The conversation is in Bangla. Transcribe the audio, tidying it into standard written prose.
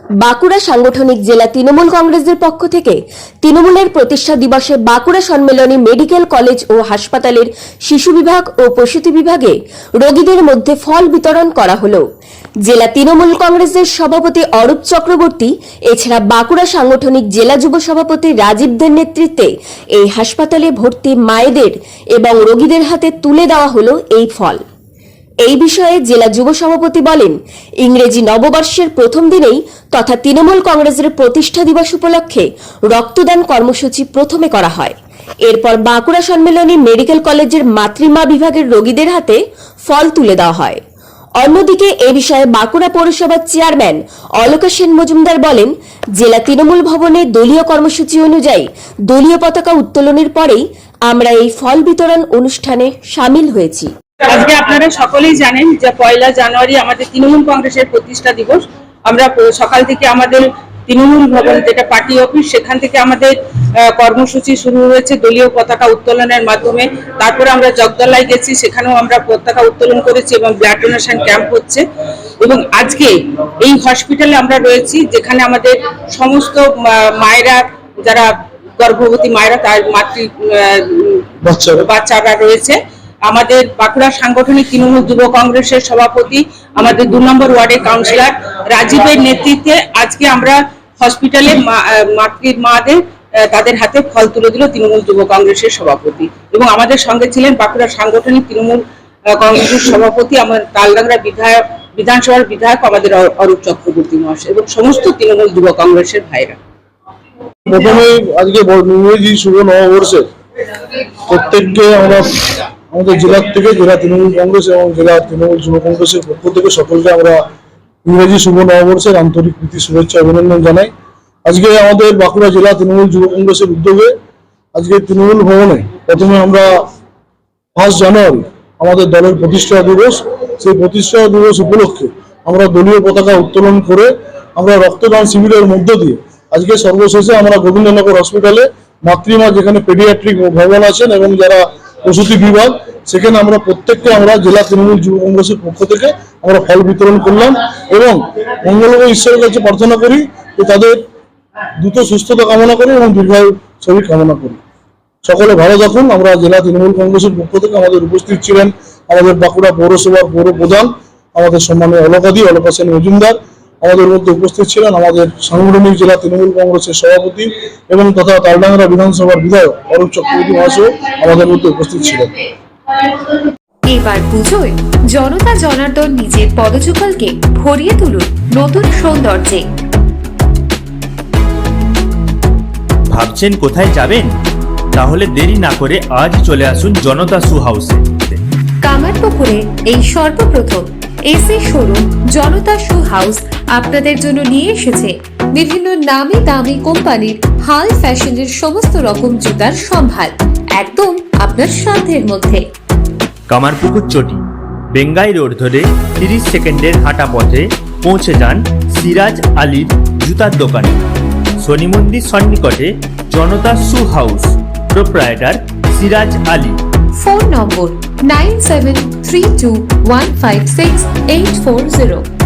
বাঁকুড়া সাংগঠনিক জেলা তৃণমূল কংগ্রেসের পক্ষ থেকে তৃণমূলের প্রতিষ্ঠা দিবসে বাঁকুড়া সম্মেলনী মেডিকেল কলেজ ও হাসপাতালের শিশু বিভাগ ও প্রসূতি বিভাগে রোগীদের মধ্যে ফল বিতরণ করা হলো। জেলা তৃণমূল কংগ্রেসের সভাপতি অরূপ চক্রবর্তী এছাড়া বাঁকুড়া সাংগঠনিক জেলা যুব সভাপতি রাজীবদের নেতৃত্বে এই হাসপাতালে ভর্তি মায়েদের এবং রোগীদের হাতে তুলে দেওয়া হলো এই ফল। এই বিষয়ে জেলা যুব সভাপতি বলেন, ইংরেজি নববর্ষের প্রথম দিনেই তথা তৃণমূল কংগ্রেসের প্রতিষ্ঠা দিবস উপলক্ষে রক্তদান কর্মসূচি প্রথমে করা হয়। এরপর বাঁকুড়া সম্মেলনী মেডিকেল কলেজের মাতৃমা বিভাগের রোগীদের হাতে ফল তুলে দেওয়া হয়। অন্যদিকে এ বিষয়ে বাঁকুড়া পৌরসভার চেয়ারম্যান অলকা সেন মজুমদার বলেন, জেলা তৃণমূল ভবনে দলীয় কর্মসূচি অনুযায়ী দলীয় পতাকা উত্তোলনের পরেই আমরা এই ফল বিতরণ অনুষ্ঠানে সামিল হয়েছি। আজকে আপনারা সকলেই জানেন যে 1 জানুয়ারি আমাদের তৃণমূল কংগ্রেসের প্রতিষ্ঠা দিবস। আমরা সকাল থেকে আমাদের তৃণমূল ভবন যেটা পার্টি অফিস, সেখান থেকে আমাদের কর্মসূচি শুরু হয়েছে দলীয় পতাকা উত্তোলনের মাধ্যমে। তারপরে আমরা জগদলায় গেছি, সেখানেও আমরা পতাকা উত্তোলন করেছি এবং ব্লাড ডোনেশন ক্যাম্প হচ্ছে। এবং আজকে এই হসপিটালে আমরা রয়েছি, যেখানে আমাদের সমস্ত মায়েরা, যারা গর্ভবতী মায়েরা, তার বাচ্চারা রয়েছে। আমাদের বাঁকুড়া সাংগঠনিক তৃণমূল যুব কংগ্রেসের সভাপতি, আমাদের 2 নম্বর ওয়ার্ডের কাউন্সিলর রাজীবের নেতৃত্বে আজকে আমরা হসপিটালে মাদের তাদের হাতে ফল তুলে দিল তৃণমূল যুব কংগ্রেসের সভাপতি। এবং আমাদের সঙ্গে ছিলেন বাঁকুড়া সাংগঠনিক তৃণমূল কংগ্রেসের সভাপতি, আমার তালডাংরা বিধানসভার বিধায়ক আমাদের অরূপ চক্রবর্তী মহাশয় এবং সমস্ত তৃণমূল যুব কংগ্রেসের ভাইরা। প্রথমে আজকে ইংরেজি শুভ নববর্ষে প্রত্যেককে আমরা আমাদের জেলার থেকে, জেলা তৃণমূল কংগ্রেস এবং জেলা তৃণমূল যুব কংগ্রেসের পক্ষ থেকে সকলকে আমরা ইংরেজি শুভ নববর্ষের আন্তরিক প্রীতি শুভেচ্ছা অভিনন্দন জানাই। আজকে আমাদের বাঁকুড়া জেলা তৃণমূল যুব কংগ্রেসের উদ্যোগে আজকে তৃণমূল ভবনে প্রথমে আমরা 1 জানুয়ারি আমাদের দলের প্রতিষ্ঠা দিবস, সেই প্রতিষ্ঠা দিবস উপলক্ষে আমরা দলীয় পতাকা উত্তোলন করে আমরা রক্তদান শিবিরের মধ্য দিয়ে আজকে সর্বশেষে আমরা গোবিন্দনগর হসপিটালে মাতৃমা, যেখানে পেডিয়াট্রিক ভবন আছেন এবং যারা প্রসূতি বিভাগ, সেখানে আমরা প্রত্যেককে আমরা জেলা তৃণমূল যুব কংগ্রেসের পক্ষ থেকে আমরা ফল বিতরণ করলাম এবং মঙ্গলময় ঈশ্বরের কাছে প্রার্থনা করি যে তাদের দ্রুত সুস্থতা কামনা করি এবং দীর্ঘায়ু শরীর কামনা করি। সকলে ভালো থাকুন। আমরা জেলা তৃণমূল কংগ্রেসের পক্ষ থেকে আমাদের উপস্থিত ছিলেন আমাদের বাঁকুড়া পৌরসভার পৌর প্রধান, আমাদের সম্মানীয় অলকা সেন মজুমদার, আমাদের মধ্যে উপস্থিত ছিলেন আমাদের সাংগঠনিক জেলা তৃণমূল কংগ্রেসের সভাপতি এবং তথা তালডাংরা বিধানসভার বিধায়ক অরূপ চক্রবর্তী মহাশয় আমাদের মধ্যে উপস্থিত ছিলেন। এবার পুজোয় জনতা জনার্দন নিজের পদযুগলকে ভরিয়ে তুলুন নতুন সৌন্দর্যে। ভাবছেন কোথায় যাবেন? তাহলে দেরি না করে আজ চলে আসুন জনতা শু হাউসে। কামারপুকুরে এই সর্বপ্রথম এসি শোরুম জনতা শু হাউস আপনাদের জন্য নিয়ে এসেছে বিভিন্ন নামি দামি কোম্পানির হাই ফ্যাশনের সমস্ত রকম জুতার সম্ভার, একদম আপনার সাধ্যের মধ্যে। কামারপুকুর চটি বেঙ্গাই রোড ধরে 30 সেকেন্ডের হাঁটা পথে পৌঁছে যান সিরাজ আলীর জুতার দোকানে। শনি মন্দির সন্নিকটে Janata shoe house, proprietor Siraj Ali. Phone number 9732156840।